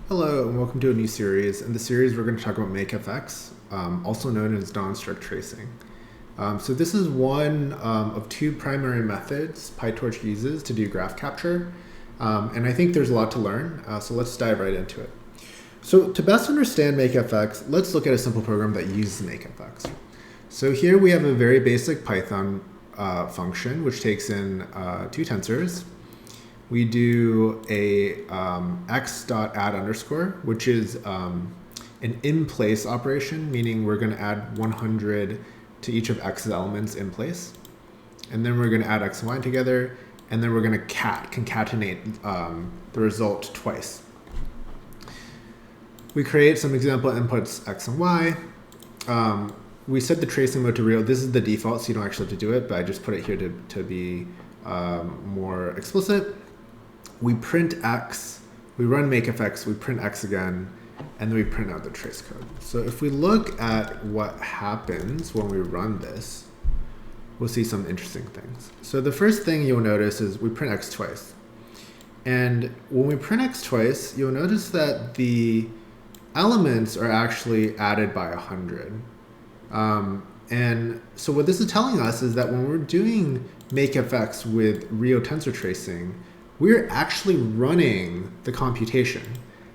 Hello and welcome to a new series. In the series we're going to talk about makeFX, also known as non-strict tracing. So this is one of two primary methods Pytorch uses to do graph capture, and I think there's a lot to learn, so let's dive right into it. So to best understand makeFX, let's look at a simple program that uses makeFX. So here we have a very basic Python function which takes in two tensors. We do a x.add underscore, which is an in-place operation, meaning we're going to add 100 to each of x's elements in place. And then we're going to add x and y together, and then we're going to concatenate the result twice. We create some example inputs x and y. We set the tracing mode to real. This is the default, so you don't actually have to do it, but I just put it here to be more explicit. We print x, we run makeFX, we print x again, and then we print out the trace code. So if we look at what happens when we run this, we'll see some interesting things. So the first thing you'll notice is we print x twice. And when we print x twice, you'll notice that the elements are actually added by 100. And so what this is telling us is that when we're doing makeFX with real tensor tracing, we're actually running the computation,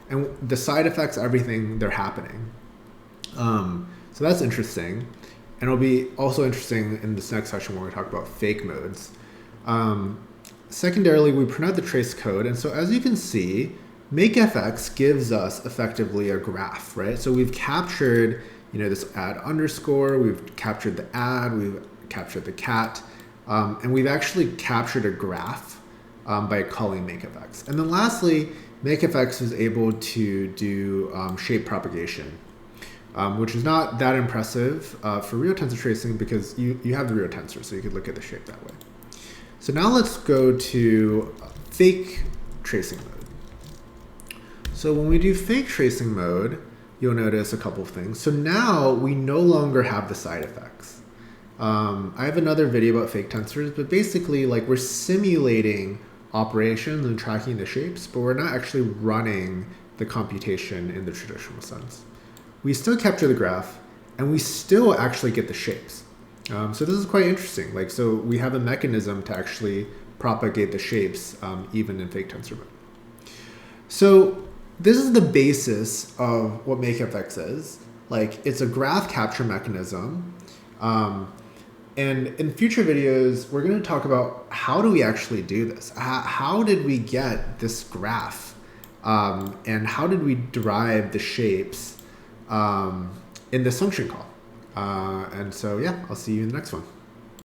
and the side effects, everything, they're happening. So that's interesting, and it'll be also interesting in this next section when we talk about fake modes. Secondarily, we print out the trace code, and so as you can see, makeFX gives us effectively a graph, right? So we've captured, this add underscore, we've captured the add, we've captured the cat, and we've actually captured a graph by calling makeFX. And then lastly, makeFX is able to do shape propagation, which is not that impressive for real tensor tracing because you have the real tensor, so you could look at the shape that way. So now let's go to fake tracing mode. So when we do fake tracing mode, you'll notice a couple of things. So now we no longer have the side effects. I have another video about fake tensors, but basically we're simulating operations and tracking the shapes, but we're not actually running the computation in the traditional sense. We still capture the graph, and we still actually get the shapes. So this is quite interesting. So we have a mechanism to actually propagate the shapes even in fake tensor mode. So this is the basis of what makeFX is. It's a graph capture mechanism. And in future videos, we're going to talk about how do we actually do this? How did we get this graph? And how did we derive the shapes in this function call? And so, yeah, I'll see you in the next one.